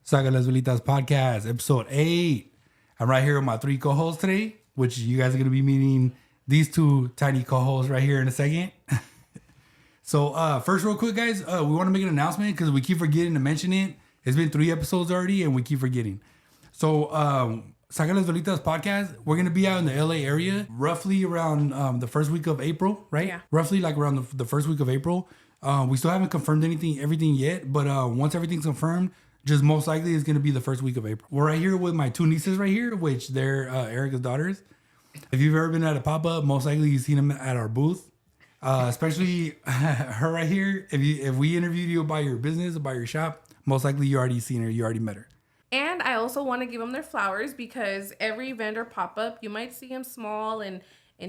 Saca las Velitas podcast, episode 8. I'm right here with my 3 co-hosts today, which you guys are going to be meeting these 2 tiny co-hosts right here in a second. So first, real quick, guys, we want to make an announcement because we keep forgetting to mention it. It's been 3 episodes already, and we keep forgetting. So Saca las Velitas podcast, we're going to be out in the LA area roughly around the first week of April, right? Yeah. Roughly like around the first week of April. We still haven't confirmed everything yet, but once everything's confirmed, just most likely it's going to be the first week of April. We're right here with my 2 nieces right here, which they're Erica's daughters. If you've ever been at a pop-up, most likely you've seen them at our booth. Especially her right here. If we interviewed you about your business, about your shop, most likely you already seen her. You already met her. And I also want to give them their flowers because every vendor pop-up, you might see them small and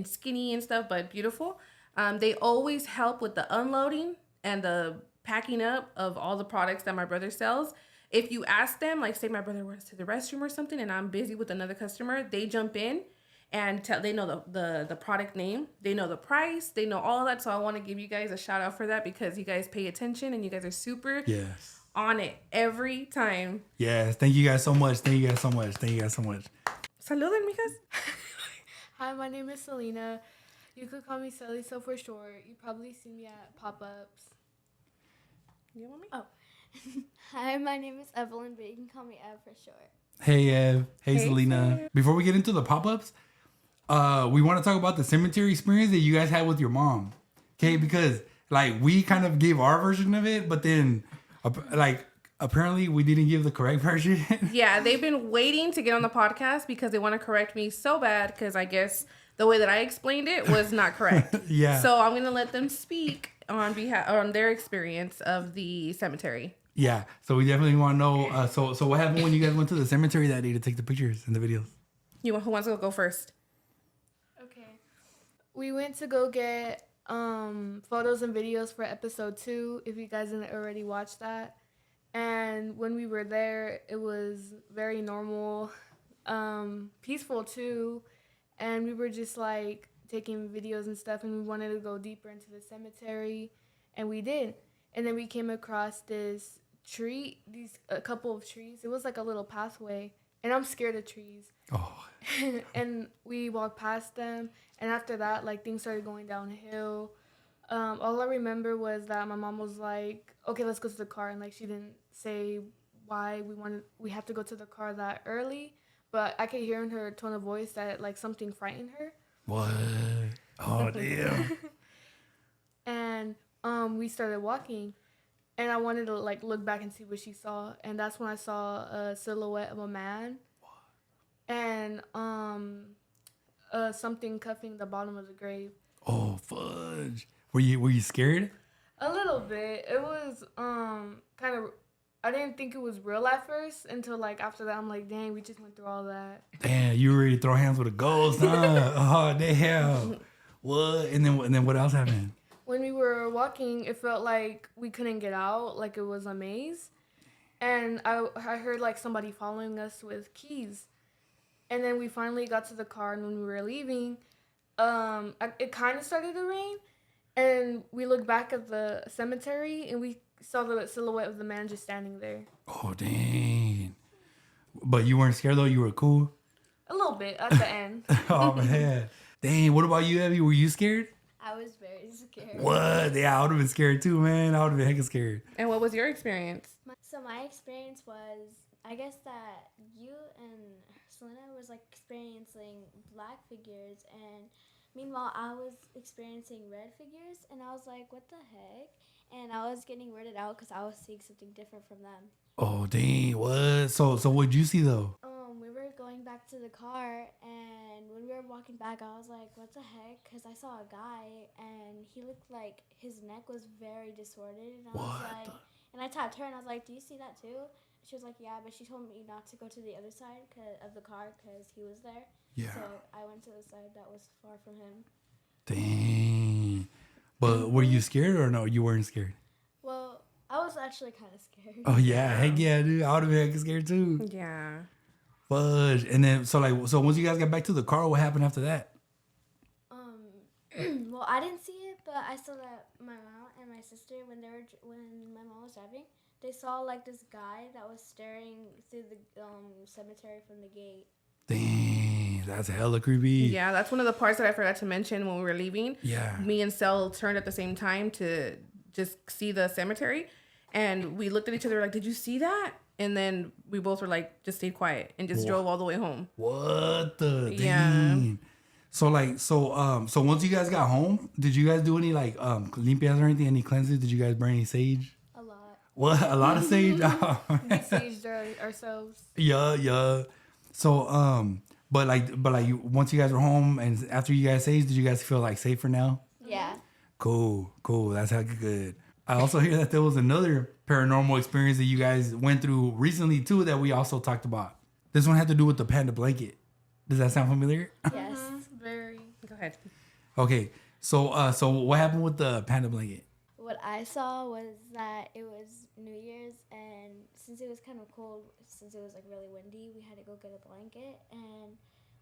skinny and stuff, but beautiful. They always help with the unloading and the packing up of all the products that my brother sells. If you ask them, like say my brother went to the restroom or something and I'm busy with another customer, they jump in and they know the product name, they know the price, they know all of that. So I want to give you guys a shout out for that because you guys pay attention and you guys are super on it every time. Yes. Thank you guys so much. Saluden, mijas. Hi, my name is Selena. You could call me Selisa for short. You probably see me at pop-ups. You want me? Oh. Hi, my name is Evelyn, but you can call me Ev for short. Hey, Ev. Hey, Selena. Ev. Before we get into the pop-ups, we want to talk about the cemetery experience that you guys had with your mom. Okay, because like we kind of gave our version of it, but then apparently we didn't give the correct version. Yeah, they've been waiting to get on the podcast because they want to correct me so bad because I guess the way that I explained it was not correct. Yeah. So I'm gonna let them speak on their experience of the cemetery. Yeah. So we definitely want to know. So what happened when you guys went to the cemetery that day to take the pictures and the videos? Who wants to go first? Okay. We went to go get photos and videos for episode 2, if you guys didn't already watch that. And when we were there, it was very normal, peaceful too. And we were just like taking videos and stuff, and we wanted to go deeper into the cemetery, and we did. And then we came across this tree, a couple of trees. It was like a little pathway, and I'm scared of trees. Oh. And we walked past them, and after that, like things started going downhill. All I remember was that my mom was like, "Okay, let's go to the car," and like she didn't say why we have to go to the car that early, but I could hear in her tone of voice that like something frightened her. What? Oh, damn. And we started walking, and I wanted to like look back and see what she saw, and that's when I saw a silhouette of a man. And something cuffing the bottom of the grave. Oh, fudge. Were you scared? A little bit. It was kind of. I didn't think it was real at first until like after that. I'm like, dang, we just went through all that. Damn, you were ready to throw hands with a ghost, huh? Oh, damn. What? And then what else happened? When we were walking, it felt like we couldn't get out, like it was a maze. And I heard like somebody following us with keys. And then we finally got to the car, and when we were leaving, it kind of started to rain. And we looked back at the cemetery, and we saw the silhouette of the man just standing there. Oh, dang. But you weren't scared, though? You were cool? A little bit at the end. Oh, man. Dang, what about you, Evie? Were you scared? I was very scared. What? Yeah, I would have been scared, too, man. I would have been hecka scared. And what was your experience? So my experience was, I guess that you and Selena was like experiencing black figures, and meanwhile I was experiencing red figures, and I was like, what the heck? And I was getting weirded out because I was seeing something different from them. Oh, dang. What? So what'd you see, though? We were going back to the car, and when we were walking back, I was like, what the heck? Because I saw a guy, and he looked like his neck was very distorted. And I was like, and I tapped her, and I was like, do you see that too? She was like, yeah, but she told me not to go to the other side of the car because he was there. Yeah. So I went to the side that was far from him. Dang. But were you scared or no? You weren't scared? Well, I was actually kind of scared. Oh, yeah. Heck yeah, dude. I would have been hecka scared, too. Yeah. Fudge. And then, so once you guys got back to the car, what happened after that? Well, I didn't see it, but I saw that my mom and my sister, when my mom was driving, they saw like this guy that was staring through the cemetery from the gate. Dang, that's hella creepy. Yeah, that's one of the parts that I forgot to mention when we were leaving. Yeah. Me and Cell turned at the same time to just see the cemetery. And we looked at each other like, did you see that? And then we both were like, just stayed quiet and just drove all the way home. What the Yeah. dang? So so once you guys got home, did you guys do any like limpias or anything? Any cleanses? Did you guys burn any sage? A lot. What? A lot of sage? Oh, We man. saged ourselves. Yeah. So but you once you guys were home and after you guys saged, did you guys feel like safer now? Yeah. Cool. That's how good. I also hear that there was another paranormal experience that you guys went through recently too that we also talked about. This one had to do with the panda blanket. Does that sound familiar? Yes. Very. Go ahead. Okay. So what happened with the panda blanket? What I saw was that it was New Year's, and since it was kind of cold, since it was like really windy, we had to go get a blanket. And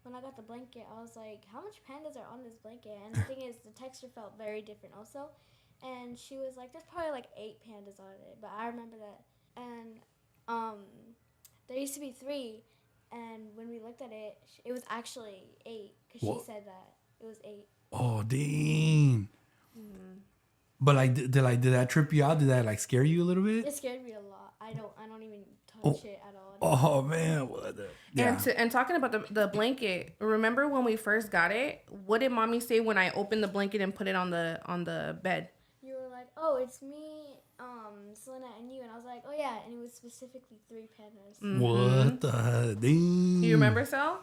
when I got the blanket, I was like, how much pandas are on this blanket? And the thing is, the texture felt very different also. And she was like, there's probably like 8 pandas on it. But I remember that. And there used to be 3. And when we looked at it, it was actually 8. Because she said that it was 8. Oh, dang. But like, did that trip you out? Did that like scare you a little bit? It scared me a lot. I don't even touch it at all. Oh man, what the? Yeah. And talking about the blanket, remember when we first got it? What did mommy say when I opened the blanket and put it on the bed? You were like, oh, it's me, Selena, and you. And I was like, oh, yeah. And it was specifically 3 pandas. What the dang? You remember, Sal?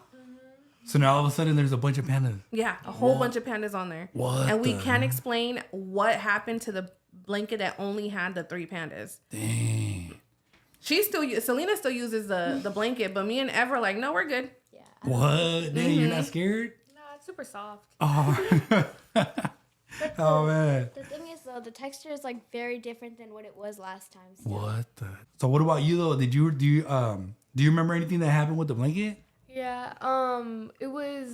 So now all of a sudden there's a bunch of pandas. Yeah, a whole bunch of pandas on there. What And we the- can't explain what happened to the blanket that only had the 3 pandas. Dang. Selena still uses the blanket, but me and Ev are like, no, we're good. Yeah. What? Dang, you're not scared? No, it's super soft. Oh. Oh man. The thing is, though, the texture is like very different than what it was last time. So. What the? So what about you though? Do you remember anything that happened with the blanket? Yeah, it was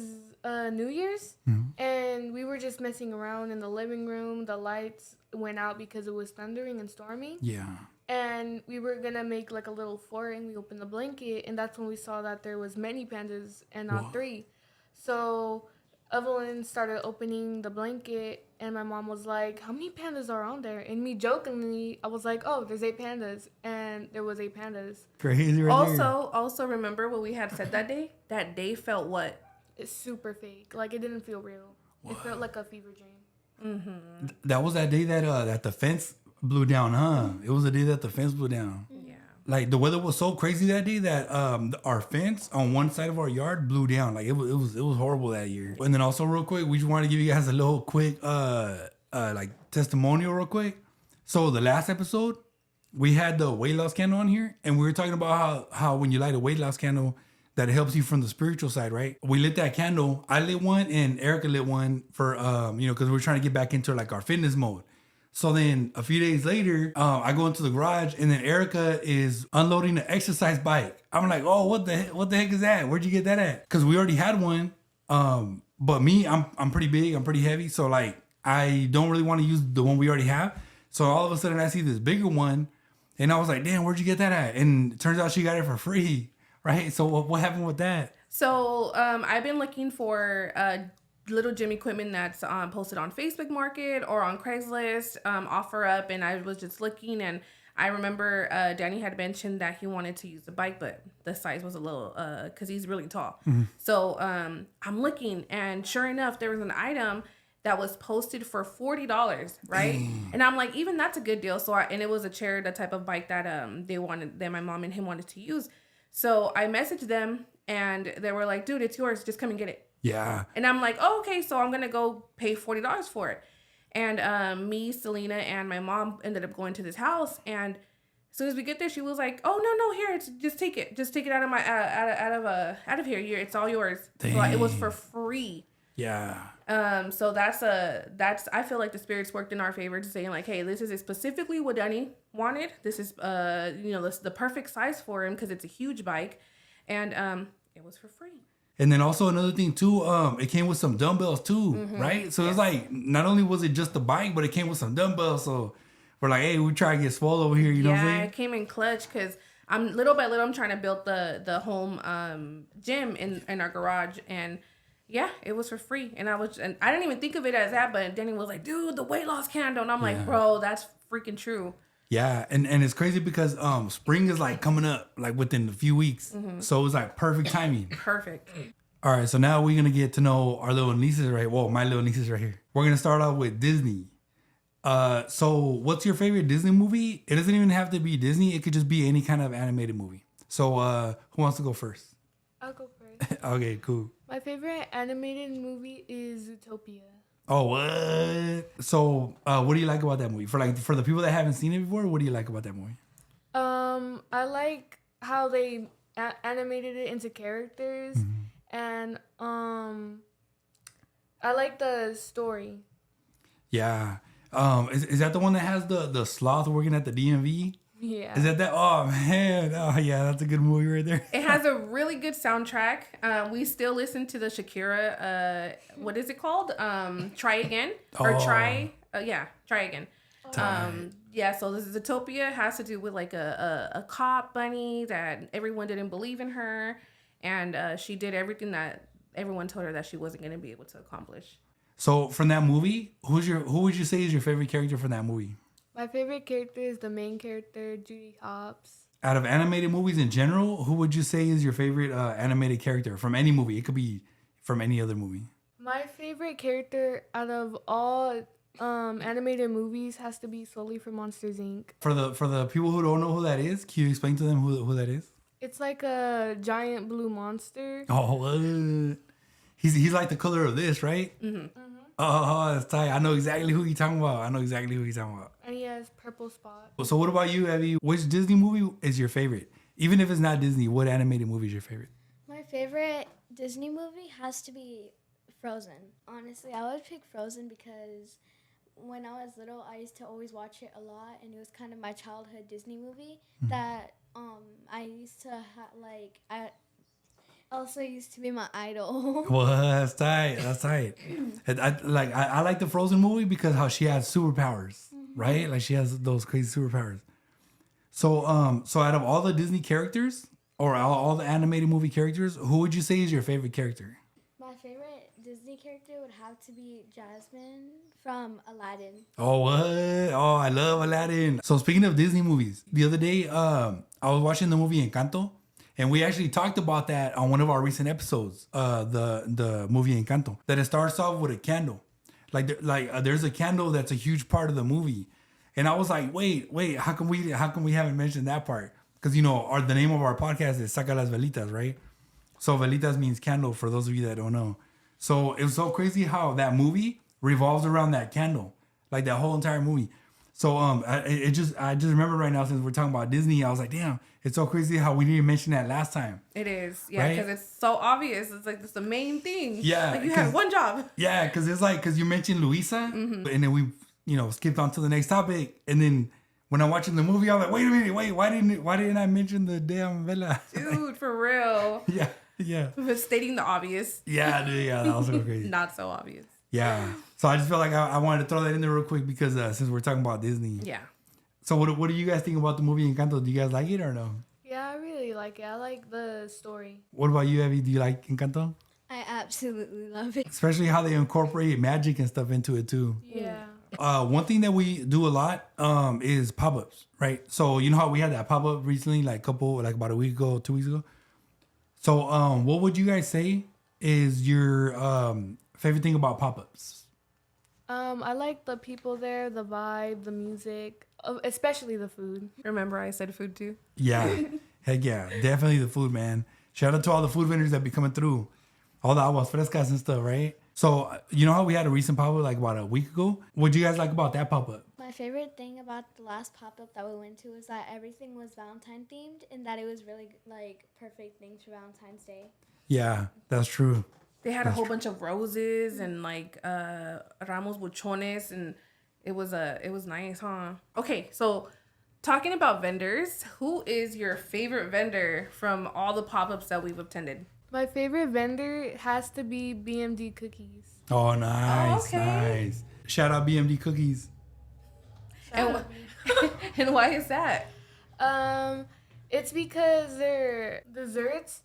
New Year's, and we were just messing around in the living room. The lights went out because it was thundering and storming, Yeah. and we were gonna make like a little fort, and we opened the blanket, and that's when we saw that there was many pandas and not Whoa. 3. So Evelyn started opening the blanket, and my mom was like, how many pandas are on there? And me jokingly, I was like, oh, there's 8 pandas. And there was 8 pandas. Crazy right there. Also remember what we had said that day? That day felt what? It's super fake. Like, it didn't feel real. It felt like a fever dream. That was that day that the fence blew down, huh? It was the day that the fence blew down. Yeah. Like the weather was so crazy that day that our fence on one side of our yard blew down. Like it was horrible that year. And then also real quick, we just wanted to give you guys a little quick like testimonial real quick. So the last episode, we had the weight loss candle on here, and we were talking about how when you light a weight loss candle, that it helps you from the spiritual side, right? We lit that candle. I lit one, and Erica lit one for because we're trying to get back into like our fitness mode. So then a few days later, I go into the garage, and then Erica is unloading an exercise bike. I'm like, oh, what the heck is that? Where'd you get that at? Because we already had one. But me, I'm pretty big, I'm pretty heavy, so like I don't really want to use the one we already have. So all of a sudden I see this bigger one, and I was like, damn, where'd you get that at? And it turns out she got it for free, right? So what happened with that? So I've been looking for little gym equipment that's posted on Facebook Market or on Craigslist, offer up, and I was just looking, and I remember Danny had mentioned that he wanted to use the bike, but the size was a little because he's really tall. So I'm looking, and sure enough, there was an item that was posted for $40, right? And I'm like, even that's a good deal. So and it was a chair, the type of bike that that my mom and him wanted to use. So I messaged them, and they were like, dude, it's yours, just come and get it. Yeah. And I'm like, oh, okay, so I'm gonna go pay $40 for it. And me, Selena, and my mom ended up going to this house. And as soon as we get there, she was like, "Oh no, here, just take it out of my out of here. It's all yours." So it was for free. Yeah. So that's I feel like the spirits worked in our favor, to saying like, hey, this is specifically what Danny wanted. This is this is the perfect size for him because it's a huge bike, and it was for free. And then also another thing too, it came with some dumbbells too, right? So it's like not only was it just the bike, but it came with some dumbbells. So we're like, hey, we try to get swole over here. You know what I'm Yeah, saying? it came in clutch because I'm little by little. I'm trying to build the home gym in our garage, and yeah, it was for free. And I didn't even think of it as that, but Danny was like, dude, the weight loss candle, and I'm Yeah. like, bro, that's freaking true. Yeah, and it's crazy because spring is like coming up like within a few weeks, so it's like perfect timing. Perfect. All right, so now we're gonna get to know our little nieces right. Well, my little nieces right here. We're gonna start off with Disney. So what's your favorite Disney movie? It doesn't even have to be Disney. It could just be any kind of animated movie. So who wants to go first? I'll go first. Okay, cool. My favorite animated movie is Zootopia. Oh, what? So what do you like about that movie? For the people that haven't seen it before, what do you like about that movie? I like how they animated it into characters, and I like the story. Yeah. Is that the one that has the sloth working at the DMV? Yeah. Is that? Oh man. Oh yeah, that's a good movie right there. It has a really good soundtrack. We still listen to the Shakira. What is it called? Try Again or Oh. Try? Try Again. Yeah. So this Zootopia has to do with like a cop bunny that everyone didn't believe in her, and she did everything that everyone told her that she wasn't going to be able to accomplish. So from that movie, who would you say is your favorite character from that movie? My favorite character is the main character, Judy Hopps. Out of animated movies in general, who would you say is your favorite animated character from any movie? It could be from any other movie. My favorite character out of all animated movies has to be Sully from Monsters Inc. For the people who don't know who that is, can you explain to them who that is? It's like a giant blue monster. Oh, he's like the color of this, right? Oh, that's tight. I know exactly who you're talking about. And he has purple spots. So what about you, Evie? Which Disney movie is your favorite? Even if it's not Disney, what animated movie is your favorite? My favorite Disney movie has to be Frozen. Honestly, I would pick Frozen because when I was little, I used to always watch it a lot, and it was kind of my childhood Disney movie that I used to I also used to be my idol. Well, that's tight. And I like the Frozen movie because how she has superpowers, right? Like she has those crazy superpowers. So out of all the Disney characters or all the animated movie characters, who would you say is your favorite character? My favorite Disney character would have to be Jasmine from Aladdin. Oh, what? Oh, I love Aladdin. So speaking of Disney movies, the other day, I was watching the movie Encanto, and we actually talked about that on one of our recent episodes. The movie Encanto, that it starts off with a candle, there's a candle that's a huge part of the movie, and I was like, wait, how come we haven't mentioned that part? Because the name of our podcast is Saca las Velitas, right? So Velitas means candle for those of you that don't know. So it was so crazy how that movie revolves around that candle, like that whole entire movie. So I just remember right now, since we're talking about Disney, I was like, damn, it's so crazy how we didn't mention that last time. It is, yeah, because Right? it's so obvious. It's like it's the main thing. Yeah, like you have one job. Yeah, because you mentioned Luisa, and then we skipped on to the next topic, and then when I'm watching the movie, I was like, wait a minute, why didn't I mention the damn Vela? Dude, for real. Yeah. But stating the obvious, Yeah, dude, yeah, that was so crazy. not so obvious. Yeah. So I just felt like I wanted to throw that in there real quick because since we're talking about Disney. Yeah. So what do you guys think about the movie Encanto? Do you guys like it or no? Yeah, I really like it. I like the story. What about you, Evie? Do you like Encanto? I absolutely love it. Especially how they incorporate magic and stuff into it too. Yeah. One thing that we do a lot is pop-ups, right? So you know how we had that pop-up recently, like about a week ago, 2 weeks ago. So what would you guys say is your favorite thing about pop-ups? I like the people there, the vibe, the music, especially the food. Remember I said food too? Yeah. Heck yeah. Definitely the food, man. Shout out to all the food vendors that be coming through. All the aguas frescas and stuff, right? So, you know how we had a recent pop-up like about a week ago? What do you guys like about that pop-up? My favorite thing about the last pop-up that we went to was that everything was Valentine themed and that it was really like perfect things for Valentine's Day. Yeah, that's true. They had a whole bunch of roses and like ramos buchones, and it was nice, huh? Okay, so talking about vendors, who is your favorite vendor from all the pop-ups that we've attended? My favorite vendor has to be BMD cookies. Oh, nice, Oh, okay. nice. Shout out BMD Cookies. And And why is that? It's because their desserts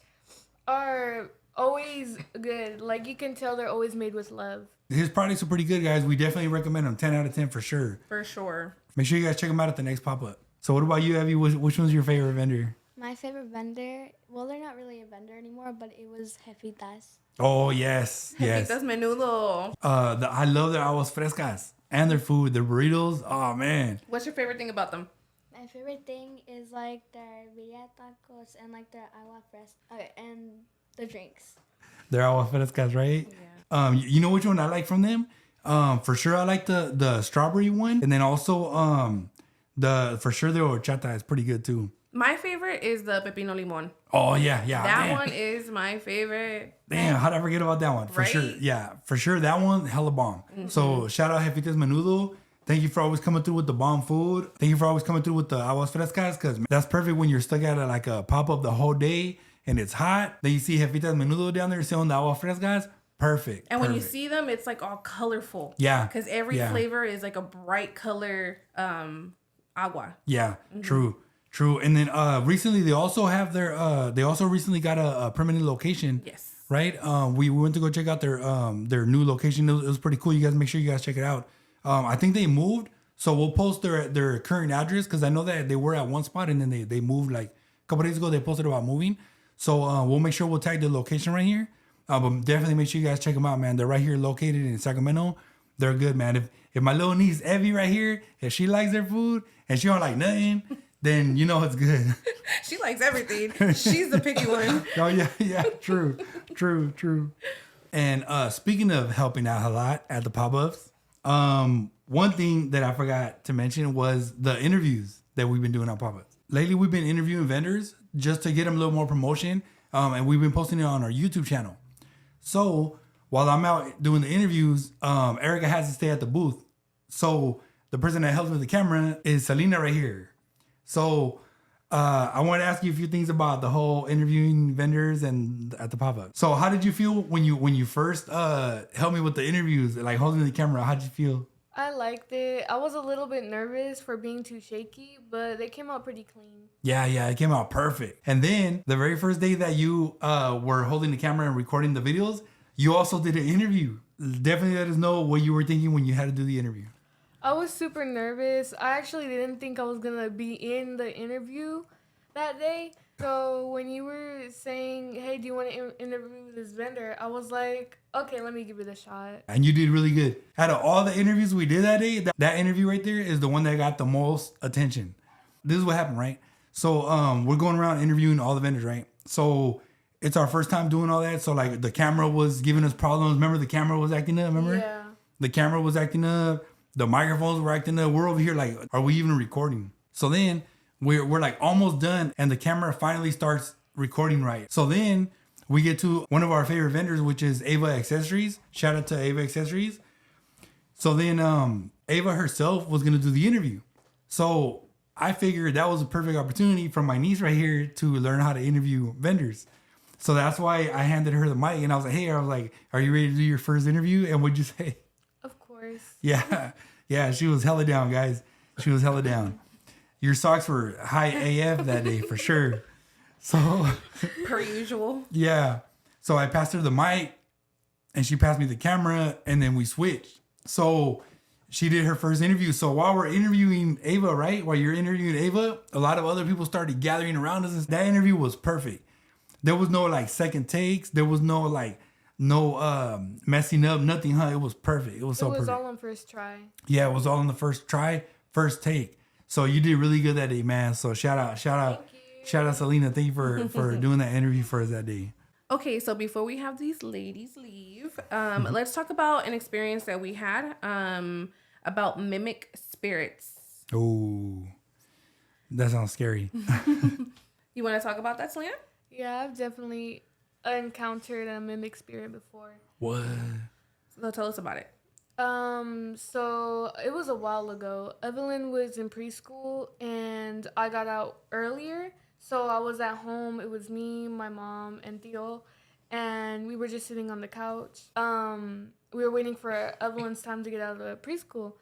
are always good. Like, you can tell they're always made with love. His products are pretty good, guys. We definitely recommend them. 10 out of 10 for sure. For sure. Make sure you guys check them out at the next pop-up. So what about you, Evie? Which one's your favorite vendor? My favorite vendor, well, they're not really a vendor anymore, but it was Jefitas. Oh, yes. Yes. Velitas menudo. I love their aguas frescas and their food, their burritos. Oh, man. What's your favorite thing about them? My favorite thing is like their birria tacos and like their agua fresca and the drinks. Their aguas frescas, right? Yeah. You know which one I like from them? For sure, I like the strawberry one. And then also, the horchata is pretty good, too. My favorite is the pepino limon. Oh, yeah. That Damn. one is my favorite. Damn, how'd I forget about that one? For Right? sure. Yeah, for sure. That one, hella bomb. So shout out Jefitas Menudo. Thank you for always coming through with the bomb food. Thank you for always coming through with the aguas frescas, because that's perfect when you're stuck at like a pop-up the whole day and it's hot. Then you see Jefitas Menudo down there selling the aguas frescas. Perfect. And when you Perfect. see them, it's like all colorful. Yeah. Because every Yeah. flavor is like a bright color agua. Yeah, true. And then recently they also have they also recently got a permanent location. Yes. Right? We went to go check out their new location. It was pretty cool. You guys make sure you guys check it out. I think they moved, so we'll post their current address, because I know that they were at one spot and then they moved like a couple days ago. They posted about moving, so we'll make sure we'll tag the location right here. But definitely make sure you guys check them out, man. They're right here located in Sacramento. They're good, man. If my little niece Evie right here, if she likes their food and she don't like nothing, then you know it's good. She likes everything. She's the picky one. Oh yeah, true. And speaking of helping out a lot at the pop-ups, one thing that I forgot to mention was the interviews that we've been doing on pop-ups. Lately, we've been interviewing vendors just to get them a little more promotion, and we've been posting it on our YouTube channel. So while I'm out doing the interviews, Erica has to stay at the booth. So the person that helps with the camera is Selena right here. So I want to ask you a few things about the whole interviewing vendors and at the pop-up. So how did you feel when you first helped me with the interviews, like holding the camera? How did you feel? I liked it. I was a little bit nervous for being too shaky, but they came out pretty clean. Yeah, it came out perfect. And then the very first day that you were holding the camera and recording the videos, you also did an interview. Definitely let us know what you were thinking when you had to do the interview. I was super nervous. I actually didn't think I was going to be in the interview that day. So when you were saying, hey, do you want to interview this vendor? I was like, okay, let me give it a shot. And you did really good. Out of all the interviews we did that day, that interview right there is the one that got the most attention. This is what happened, right? So we're going around interviewing all the vendors, right? So it's our first time doing all that. So like the camera was giving us problems. Remember the camera was acting up, remember? Yeah. The camera was acting up. The microphones were acting up. We're over here like, are we even recording? So then we're like almost done and the camera finally starts recording right. So then we get to one of our favorite vendors, which is Ava Accessories. Shout out to Ava Accessories. So then Ava herself was going to do the interview. So I figured that was a perfect opportunity for my niece right here to learn how to interview vendors. So that's why I handed her the mic and I was like, are you ready to do your first interview? And what'd you say? Of course. Yeah, she was hella down, guys. She was hella down. Your socks were high AF that day for sure. So, Per usual. yeah. So I passed her the mic and she passed me the camera and then we switched. So she did her first interview. So while we're interviewing Ava, right? While you're interviewing Ava, a lot of other people started gathering around us. That interview was perfect. There was no like second takes. There was no messing up, nothing, huh? It was perfect. It was so perfect. It was all on first try. Yeah, it was all on the first try, first take. So you did really good that day, man. So shout out, Selena. Thank you for doing that interview for us that day. Okay, so before we have these ladies leave, let's talk about an experience that we had about mimic spirits. Oh, that sounds scary. You want to talk about that, Selena? Yeah, I've definitely encountered a mimic spirit before. What? So tell us about it. So it was a while ago. Evelyn was in preschool and I got out earlier. So I was at home. It was me, my mom, and Theo. And we were just sitting on the couch. We were waiting for Evelyn's time to get out of the preschool.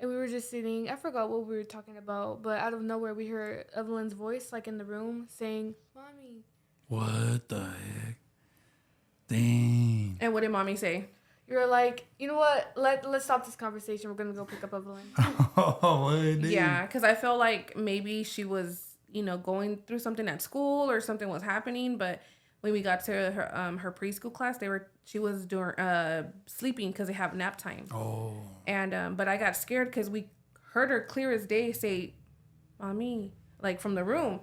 and we were just sitting. I forgot what we were talking about, but out of nowhere we heard Evelyn's voice like in the room saying, "Mommy." What the heck? Dang. And what did mommy say? You were like, you know what? Let's stop this conversation. We're gonna go pick up Evelyn. Oh, what? Yeah, because I felt like maybe she was, going through something at school or something was happening. But when we got to her preschool class, she was doing sleeping because they have nap time. Oh. And but I got scared because we heard her clear as day say, "Mommy," like from the room,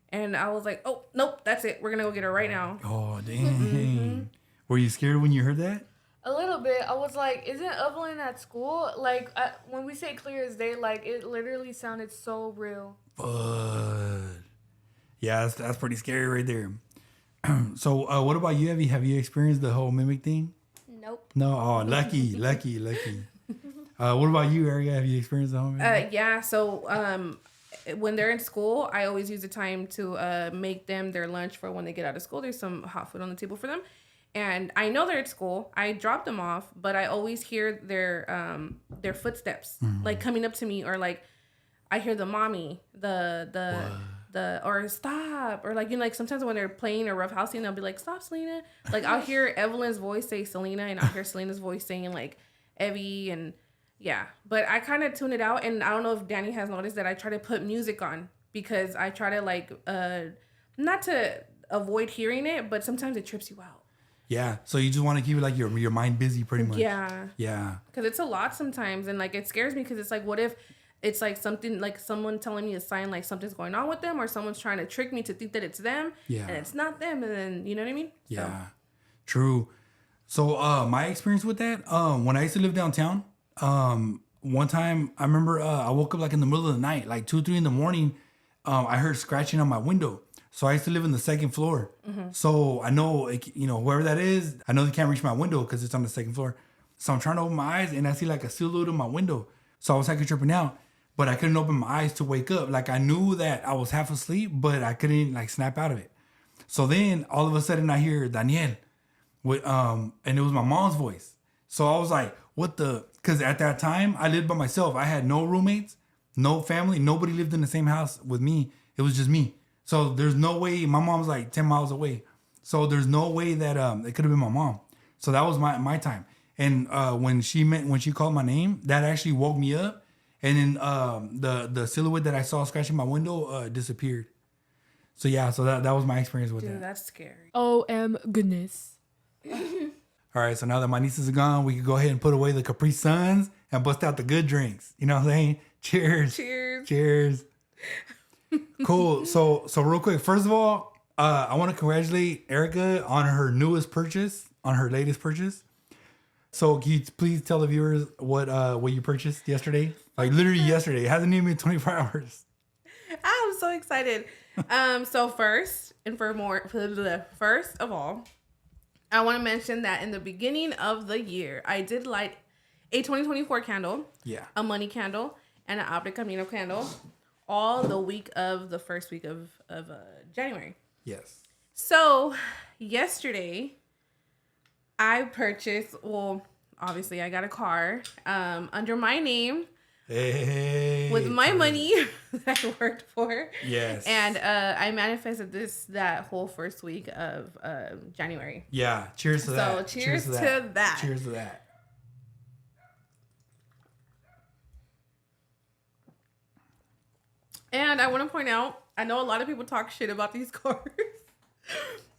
and I was like, "Oh nope, that's it. We're gonna go get her right now." Oh, dang. Were you scared when you heard that? A little bit. I was like, isn't Evelyn at school? Like, when we say clear as day, like, it literally sounded so real. But yeah, that's pretty scary right there. So, what about you, Evie? Have you experienced the whole mimic thing? Nope. No. Oh, lucky. What about you, Erica? Have you experienced the whole mimic? Yeah. So when they're in school, I always use the time to make them their lunch for when they get out of school. There's some hot food on the table for them. And I know they're at school. I drop them off, but I always hear their footsteps like coming up to me, or like I hear the mommy, or stop, or like like sometimes when they're playing or roughhousing, they'll be like, "Stop, Selena." Like I'll hear Evelyn's voice say Selena, and I'll hear Selena's voice saying like Evie, and yeah. But I kind of tune it out, and I don't know if Danny has noticed that I try to put music on because I try to like not to avoid hearing it, but sometimes it trips you out. Yeah. So you just want to keep it like your mind busy, pretty much. Yeah. Yeah. Because it's a lot sometimes, and like it scares me because it's like, what if it's like something like someone telling me a sign like something's going on with them, or someone's trying to trick me to think that it's them, and it's not them, and then you know what I mean? Yeah. True. So my experience with that, when I used to live downtown, one time I remember I woke up like in the middle of the night, like 2, 3 in the morning. I heard scratching on my window. So I used to live in the second floor. So I know, whoever that is, I know they can't reach my window because it's on the second floor. So I'm trying to open my eyes and I see like a silhouette in my window. So I was like tripping out, but I couldn't open my eyes to wake up. Like I knew that I was half asleep, but I couldn't like snap out of it. So then all of a sudden I hear Daniel and it was my mom's voice. So I was like, what the, because at that time I lived by myself. I had no roommates, no family. Nobody lived in the same house with me. It was just me. So there's no way, my mom's like 10 miles away. So there's no way that it could have been my mom. So that was my time. And when she called my name, that actually woke me up. And then the silhouette that I saw scratching my window disappeared. So yeah, so that was my experience with Dude, that. that's scary. Goodness. All right, so now that my nieces are gone, we can go ahead and put away the Capri Suns and bust out the good drinks. You know what I'm saying? Cheers. Cheers. Cool. So real quick, first of all, I want to congratulate Erica on her latest purchase. So can you please tell the viewers what you purchased yesterday? Like literally yesterday. It hasn't even been 24 hours. I'm so excited. So first of all, I want to mention that in the beginning of the year, I did light a 2024 candle, a money candle, and an Abre Camino candle, all the first week of January. Yes. So yesterday, I purchased. Well, obviously, I got a car under my name. Hey, with my money that I worked for. Yes. And I manifested that whole first week of January. Yeah. Cheers to that. So cheers to that. Cheers to that. And I want to point out, I know a lot of people talk shit about these cars,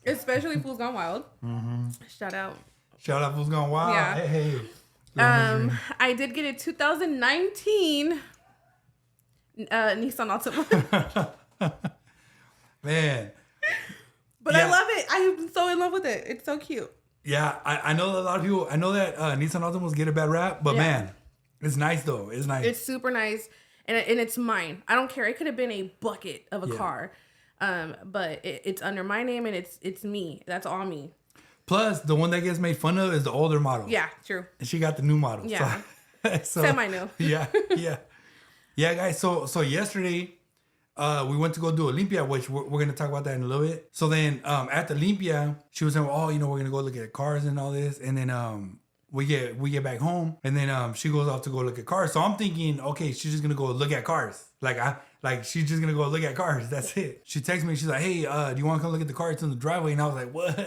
especially Fools Gone Wild. Mm-hmm. Shout out Fools Gone Wild. Yeah. Hey. I did get a 2019 Nissan Altima. Man. But yeah. I love it. I'm so in love with it. It's so cute. Yeah, I know that a lot of people, I know that Nissan Altimas get a bad rap, but man, it's nice though. It's nice. It's super nice. And it's mine. I don't care. It could have been a bucket of a car. But it's under my name and it's me. That's all me. Plus, the one that gets made fun of is the older model. Yeah, true. And she got the new model. Yeah. So, semi-new. Yeah. Yeah, guys. So yesterday, we went to go do Olympia, which we're going to talk about that in a little bit. So then at the Olympia, she was saying, oh, we're going to go look at cars and all this. And then we get back home, and then she goes off to go look at cars. So I'm thinking, okay, she's just gonna go look at cars. She's just gonna go look at cars. That's it. She texts me. She's like, hey, do you want to come look at the cars in the driveway? And I was like, what?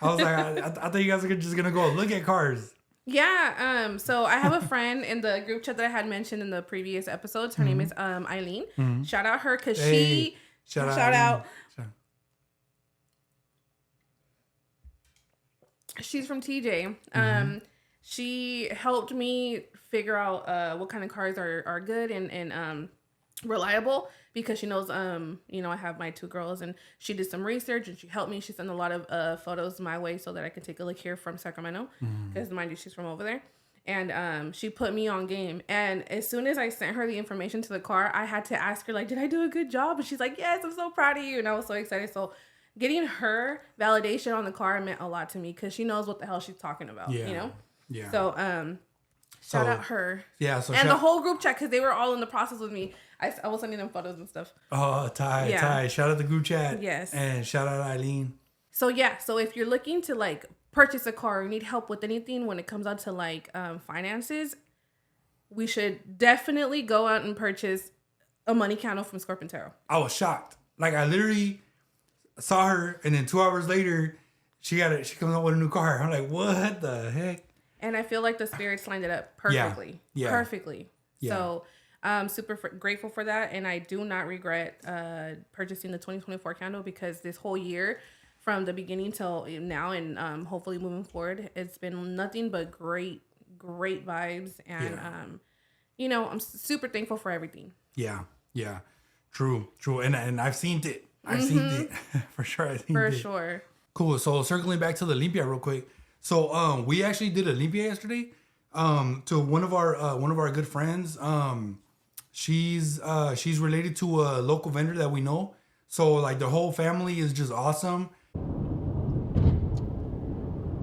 I was like, I thought you guys were just gonna go look at cars. Yeah. So I have a friend in the group chat that I had mentioned in the previous episodes. Her name is Eileen. Shout out her because she shout out. She's from TJ. She helped me figure out what kind of cars are good and reliable because she knows I have my 2 girls, and she did some research and she helped me. She sent a lot of photos my way so that I could take a look here from Sacramento because mind you, she's from over there. And she put me on game. And as soon as I sent her the information to the car, I had to ask her, like, did I do a good job? And she's like, yes, I'm so proud of you. And I was so excited. So getting her validation on the car meant a lot to me because she knows what the hell she's talking about, you know? Yeah. So, shout out her. Yeah. So and the whole group chat because they were all in the process with me. I was sending them photos and stuff. Oh, Ty. Shout out the group chat. Yes. And shout out Eileen. So, yeah. So if you're looking to, like, purchase a car or need help with anything when it comes out to, like, finances, we should definitely go out and purchase a money candle from Scorpion Tarot. I was shocked. Like, I literally saw her, and then 2 hours later, she comes out with a new car. I'm like, what the heck? And I feel like the spirits lined it up perfectly. Yeah. Perfectly. Yeah. So I'm super grateful for that, and I do not regret purchasing the 2024 candle because this whole year, from the beginning till now, and hopefully moving forward, it's been nothing but great vibes, and I'm super thankful for everything. Yeah. True, and I've seen it. I've seen it for sure. For sure. Cool. So circling back to the limpia real quick. So we actually did a limpia yesterday. To one of our good friends. She's related to a local vendor that we know. So like the whole family is just awesome.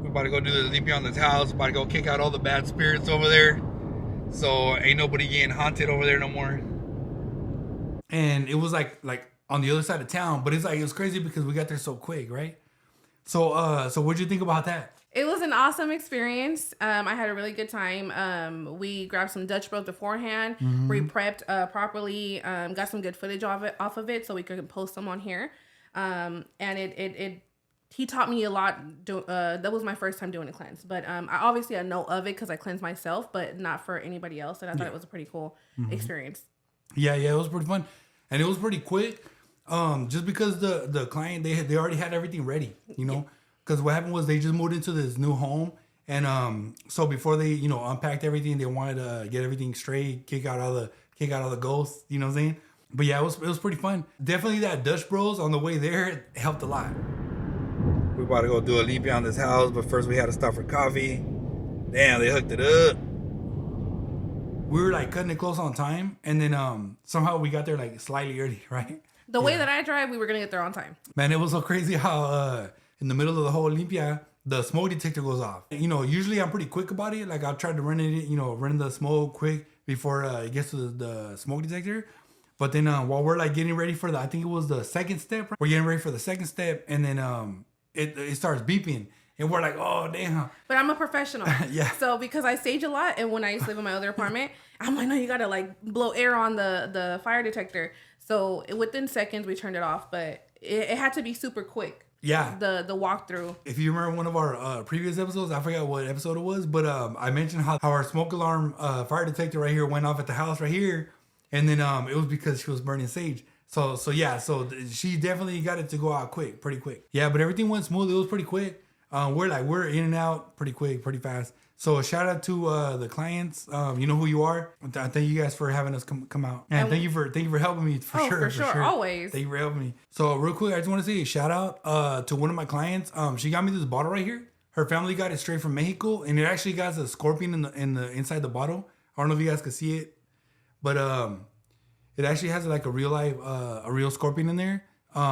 We're about to go do the limpia on this house. About to go kick out all the bad spirits over there. So ain't nobody getting haunted over there no more. And it was like on the other side of town, but it was crazy because we got there so quick, right? So what'd you think about that? It was an awesome experience. I had a really good time. We grabbed some Dutch Bros beforehand. We prepped properly. Got some good footage off of it, so we could post them on here. And he taught me a lot. That was my first time doing a cleanse, but I know of it because I cleansed myself, but not for anybody else. And I thought it was a pretty cool experience. Yeah, it was pretty fun, and it was pretty quick. Just because the client they already had everything ready, you know. Because what happened was they just moved into this new home, and so before they unpacked everything, they wanted to get everything straight, kick out all the ghosts. You know what I'm saying? But yeah, it was pretty fun. Definitely that Dutch Bros on the way there helped a lot. We're about to go do a limpia on this house, but first we had to stop for coffee. Damn, they hooked it up. We were like cutting it close on time, and then somehow we got there like slightly early, right? The way that I drive, we were gonna get there on time. Man, it was so crazy how in the middle of the whole limpia, the smoke detector goes off. Usually I'm pretty quick about it. Like I'll try to run the smoke quick before it gets to the smoke detector. But then while we're like getting ready for I think it was the second step, we're getting ready for the second step, and then it starts beeping. And we're like, oh, damn. But I'm a professional. Yeah. So because I sage a lot, and when I used to live in my other apartment, I'm like, no, you got to like blow air on the fire detector. So within seconds, we turned it off. But it had to be super quick. Yeah. The walkthrough. If you remember one of our previous episodes, I forgot what episode it was, but I mentioned how our smoke alarm fire detector right here went off at the house right here. And then it was because she was burning sage. So she definitely got it to go out pretty quick. Yeah, but everything went smooth. It was pretty quick. We're in and out pretty quick, pretty fast. So shout out to the clients. You know who you are. Thank you guys for having us come out. And thank you for helping me for sure. Always. Thank you for helping me. So real quick, I just want to say a shout out to one of my clients. She got me this bottle right here. Her family got it straight from Mexico, and it actually got a scorpion in the inside the bottle. I don't know if you guys can see it, but it actually has like a real scorpion in there.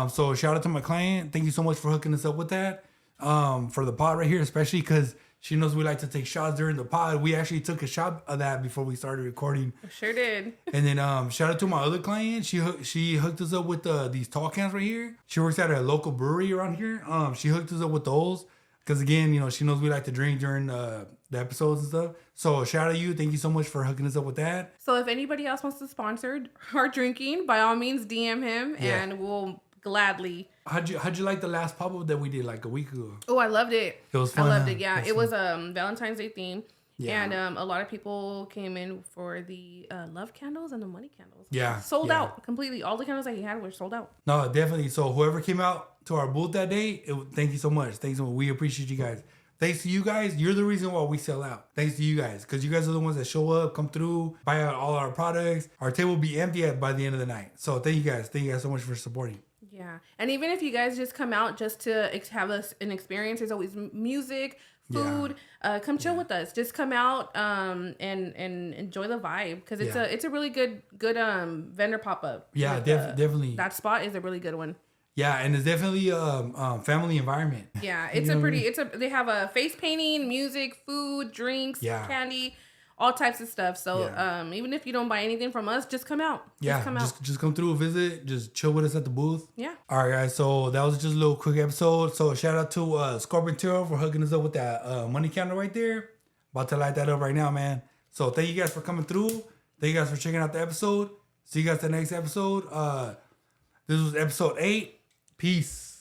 So shout out to my client. Thank you so much for hooking us up with that. For the pod right here, especially because she knows we like to take shots during the pod. We actually took a shot of that before we started recording. Sure did. And then shout out to my other client. She hooked us up with these tall cans right here. She works at a local brewery around here. She hooked us up with those. Because again, you know, she knows we like to drink during the episodes and stuff. So shout out to you. Thank you so much for hooking us up with that. So if anybody else wants to sponsor our drinking, by all means DM him and we'll gladly. How'd you like the last pop up that we did like a week ago? Oh, I loved it. It was fun. I loved it. Yeah, it was Valentine's Day theme. Yeah. And a lot of people came in for the love candles and the money candles. Yeah. Sold out completely. All the candles that he had were sold out. No, definitely. So whoever came out to our booth that day, thank you so much. Thanks so much. We appreciate you guys. Thanks to you guys, you're the reason why we sell out. Thanks to you guys, because you guys are the ones that show up, come through, buy out all our products. Our table will be empty by the end of the night. So thank you guys. Thank you guys so much for supporting. Yeah. And even if you guys just come out just to have an experience, there's always music, food. Come chill with us. Just come out and enjoy the vibe, because it's a really good vendor pop up. Yeah, like, definitely. That spot is a really good one. Yeah, and it's definitely a family environment. Yeah, it's they have a face painting, music, food, drinks, candy, all types of stuff. So even if you don't buy anything from us, just come out. Just come through, visit, just chill with us at the booth. Yeah. All right, guys. So that was just a little quick episode. So shout out to Scorpion Tarot for hooking us up with that money counter right there. About to light that up right now, man. So thank you guys for coming through. Thank you guys for checking out the episode. See you guys the next episode. This was episode 8. Peace.